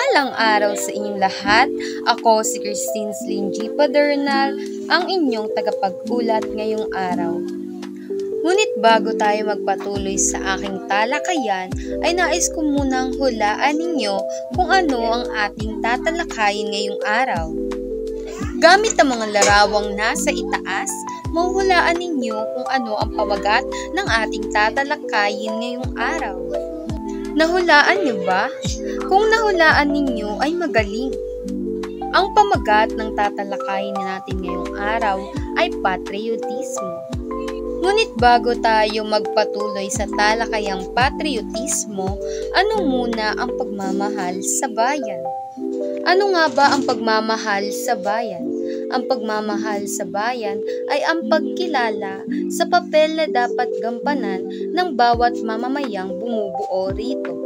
Mapagpalang araw sa inyong lahat. Ako si Christine Slin G. Padernal, ang inyong tagapag-ulat ngayong araw. Ngunit bago tayo magpatuloy sa aking talakayan, ay nais ko munang hulaan ninyo kung ano ang ating tatalakayin ngayong araw. Gamit ang mga larawang nasa itaas, mahuhulaan ninyo kung ano ang pamagat ng ating tatalakayin ngayong araw. Nahulaan niyo ba? Kung nahulaan ninyo ay magaling. Ang pamagat ng tatalakayin natin ngayong araw ay patriotismo. Ngunit bago tayo magpatuloy sa talakayang patriotismo, ano muna ang pagmamahal sa bayan? Ano nga ba ang pagmamahal sa bayan? Ang pagmamahal sa bayan ay ang pagkilala sa papel na dapat gampanan ng bawat mamamayang bumubuo rito.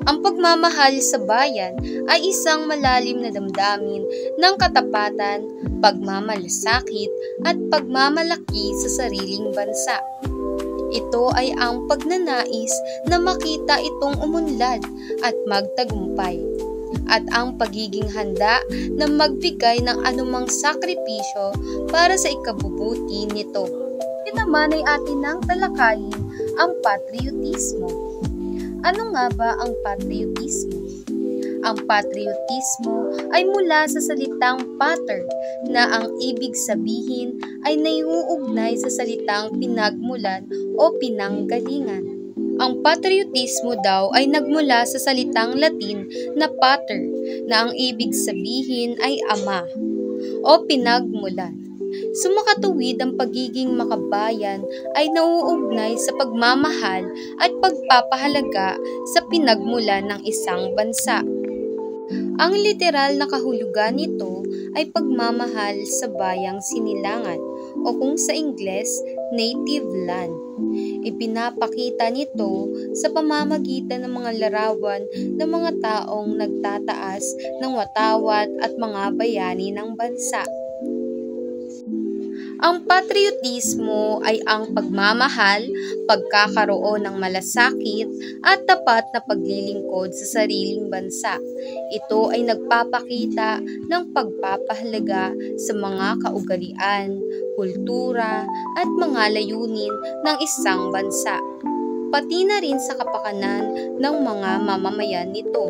Ang pagmamahal sa bayan ay isang malalim na damdamin ng katapatan, pagmamalasakit at pagmamalaki sa sariling bansa. Ito ay ang pagnanais na makita itong umunlad at magtagumpay, at ang pagiging handa na magbigay ng anumang sakripisyo para sa ikabubuti nito. Ito naman ay atin nang talakayin ang patriotismo. Ano nga ba ang patriotismo? Ang patriotismo ay mula sa salitang pater na ang ibig sabihin ay naiuugnay sa salitang pinagmulan o pinanggalingan. Ang patriotismo daw ay nagmula sa salitang Latin na pater na ang ibig sabihin ay ama o pinagmulan. Sumakatuwid ang pagiging makabayan ay nauugnay sa pagmamahal at pagpapahalaga sa pinagmulan ng isang bansa. Ang literal na kahulugan nito ay pagmamahal sa bayang sinilangan o kung sa Ingles, native land. Ipinapakita nito sa pamamagitan ng mga larawan ng mga taong nagtataas ng watawat at mga bayani ng bansa. Ang patriotismo ay ang pagmamahal, pagkakaroon ng malasakit at tapat na paglilingkod sa sariling bansa. Ito ay nagpapakita ng pagpapahalaga sa mga kaugalian, kultura at mga layunin ng isang bansa, pati na rin sa kapakanan ng mga mamamayan nito.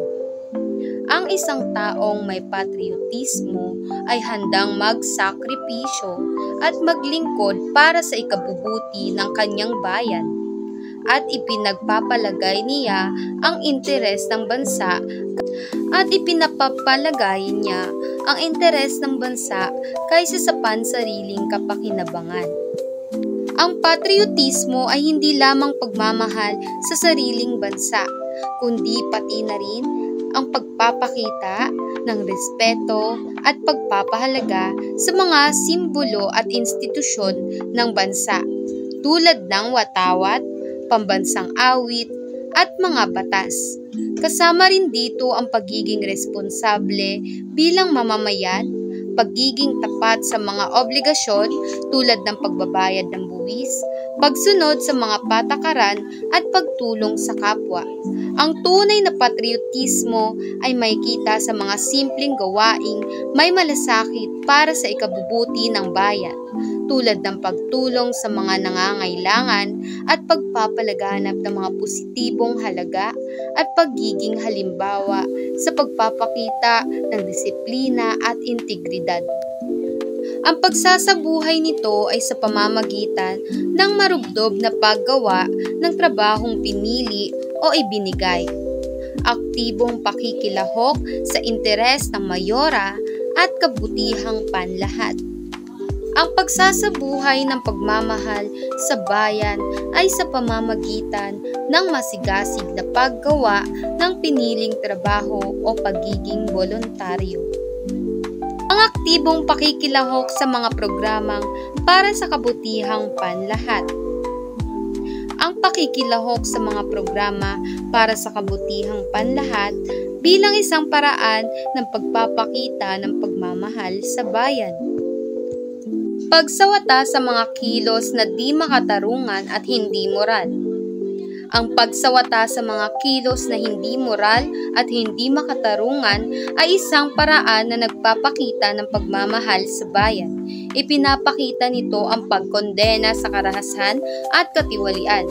Ang isang taong may patriotismo ay handang magsakripisyo at maglingkod para sa ikabubuti ng kanyang bayan, at ipinagpapalagay niya ang interes ng bansa kaysa sa pansariling kapakinabangan. Ang patriotismo ay hindi lamang pagmamahal sa sariling bansa, kundi pati na rin ang pagpapakita ng respeto at pagpapahalaga sa mga simbolo at institusyon ng bansa tulad ng watawat, pambansang awit at mga batas. Kasama rin dito ang pagiging responsable bilang mamamayan, pagiging tapat sa mga obligasyon tulad ng pagbabayad ng buwis, pagsunod sa mga patakaran at pagtulong sa kapwa. Ang tunay na patriotismo ay makikita sa mga simpleng gawaing may malasakit para sa ikabubuti ng bayan, tulad ng pagtulong sa mga nangangailangan at pagpapalaganap ng mga positibong halaga at pagiging halimbawa sa pagpapakita ng disiplina at integridad. Ang pagsasabuhay nito ay sa pamamagitan ng marubdob na paggawa ng trabahong pinili o ibinigay, aktibong pakikilahok sa interes ng mayora at kabutihang panlahat. Ang pagsasabuhay ng pagmamahal sa bayan ay sa pamamagitan ng masigasig na paggawa ng piniling trabaho o pagiging voluntaryo. Ang aktibong pakikilahok sa mga programang para sa kabutihang panlahat. Ang pakikilahok sa mga programa para sa kabutihang panlahat bilang isang paraan ng pagpapakita ng pagmamahal sa bayan. Pagsawata sa mga kilos na di makatarungan at hindi moral. Ang pagsawata sa mga kilos na hindi moral at hindi makatarungan ay isang paraan na nagpapakita ng pagmamahal sa bayan. Ipinapakita nito ang pagkondena sa karahasan at katiwalian.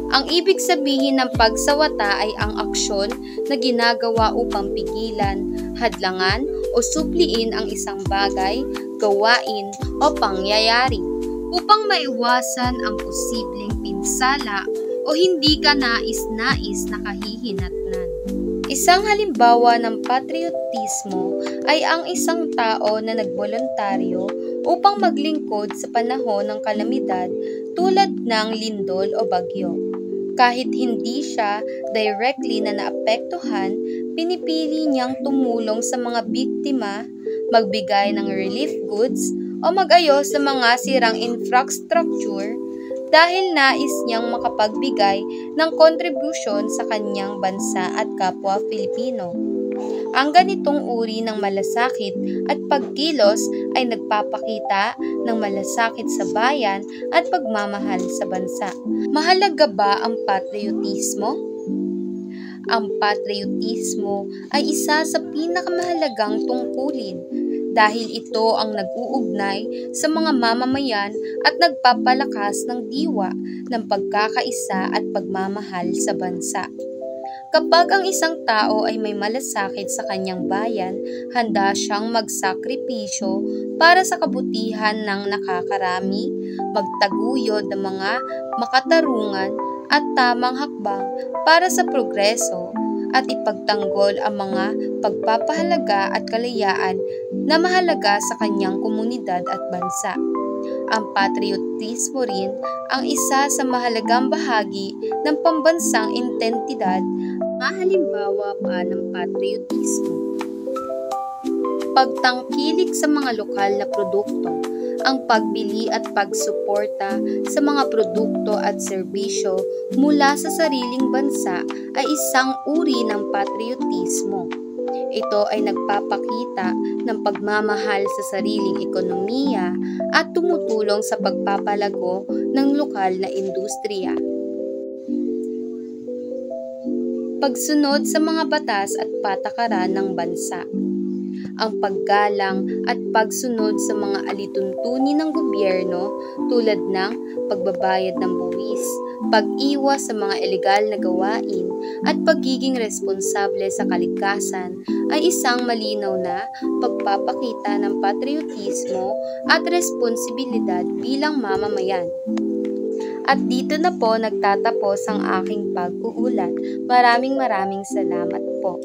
Ang ibig sabihin ng pagsawata ay ang aksyon na ginagawa upang pigilan, hadlangan o supliin ang isang bagay, gawain o pangyayari upang maiwasan ang posibleng pinsala o hindi ka nais-nais na kahihinatnan. Isang halimbawa ng patriotismo ay ang isang tao na nagboluntaryo upang maglingkod sa panahon ng kalamidad tulad ng lindol o bagyo. Kahit hindi siya directly na naapektuhan, pinipili niyang tumulong sa mga biktima, magbigay ng relief goods o mag-ayos sa mga sirang infrastructure dahil nais niyang makapagbigay ng kontribusyon sa kanyang bansa at kapwa Filipino. Ang ganitong uri ng malasakit at pagkilos ay nagpapakita ng malasakit sa bayan at pagmamahal sa bansa. Mahalaga ba ang patriotismo? Ang patriotismo ay isa sa pinakamahalagang tungkulin dahil ito ang nag-uugnay sa mga mamamayan at nagpapalakas ng diwa ng pagkakaisa at pagmamahal sa bansa. Kapag ang isang tao ay may malasakit sa kanyang bayan, handa siyang magsakripisyo para sa kabutihan ng nakakarami, magtaguyod ng mga makatarungan at tamang hakbang para sa progreso at ipagtanggol ang mga pagpapahalaga at kalayaan na mahalaga sa kanyang komunidad at bansa. Ang patriotismo rin ang isa sa mahalagang bahagi ng pambansang identidad. Halimbawa pa ng patriotismo. Pagtangkilik sa mga lokal na produkto. Ang pagbili at pagsuporta sa mga produkto at serbisyo mula sa sariling bansa ay isang uri ng patriotismo. Ito ay nagpapakita ng pagmamahal sa sariling ekonomiya at tumutulong sa pagpapalago ng lokal na industriya. Pagsunod sa mga batas at patakaran ng bansa. Ang paggalang at pagsunod sa mga alituntunin ng gobyerno tulad ng pagbabayad ng buwis, pag-iwas sa mga ilegal na gawain at pagiging responsable sa kalikasan ay isang malinaw na pagpapakita ng patriotismo at responsibilidad bilang mamamayan. At dito na po nagtatapos ang aking pag-uulat. Maraming salamat po.